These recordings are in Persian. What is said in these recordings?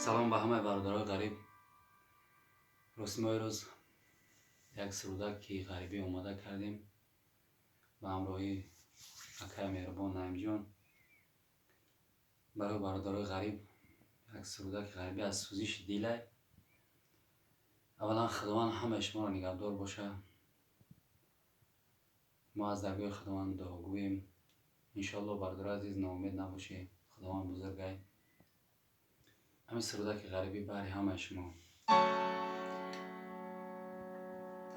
салом ба ҳамаи бародарои ғариб. рости мо ирӯз як сурудаки ғарибӣ омода кардем ба ҳамроҳи акаи меҳрубон наимҷон. барои бародарои ғариб як сурудаки ғарибӣ аз сӯзиши дилай. аввалан худованд ҳамаи шуморо нигаҳдор боша. мо аз даргоҳи худованд дуогӯем. иншоалло бародари азиз ноумед набошӣ. худованд бузургай. ҳамин сурудаки ғарибӣ баҳри ҳамаи шумо.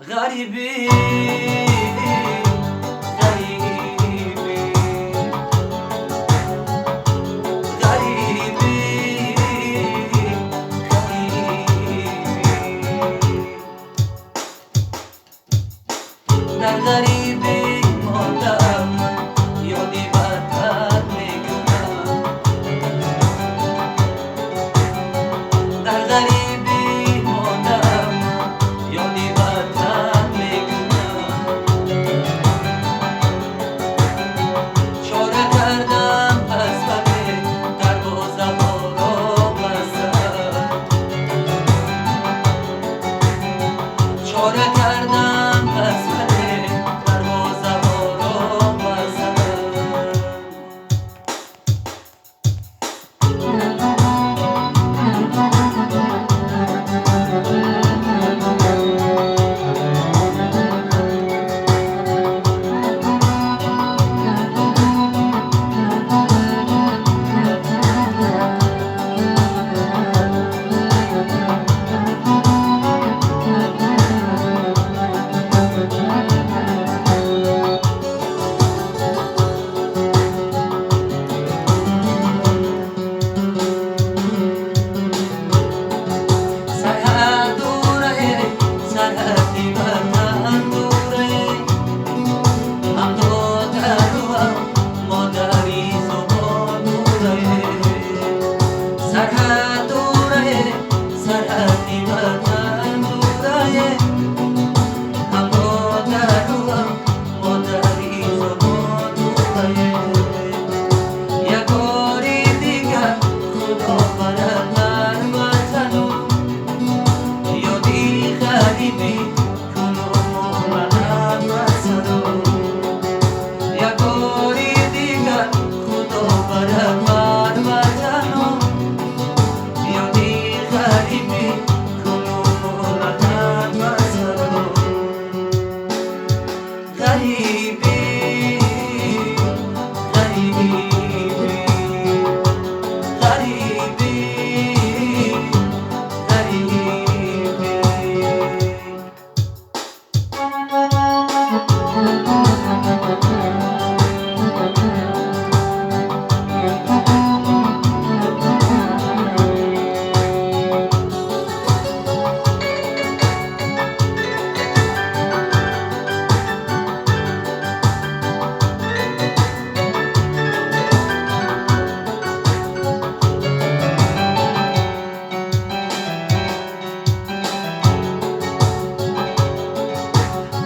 غریبی غریبی غریبی در غریبی ماندم یادی وطن میگونم در غریبی ماندم یادی وطن میگونم چاره کردم از غم دروازه ها را بستم چاره کردم از غم دروازه ها را بستم سرحد دوره سرحدی وطن دوره هم دادروم مادری زبان دوره سرحد دوره سرحدی وطن دوره هم دادروم مادری زبان دوره یک باری دیگر خدا برد هر وطنو یادی غریبی کنو مولد مسدو یک باری دیگر خدا برد هر وطنو یادی غریبی کنو مولد مسدو غریبی غریبی غریبی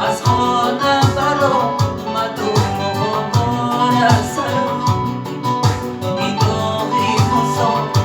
از خانه برآمد و مغامار از سر این داغی مسافر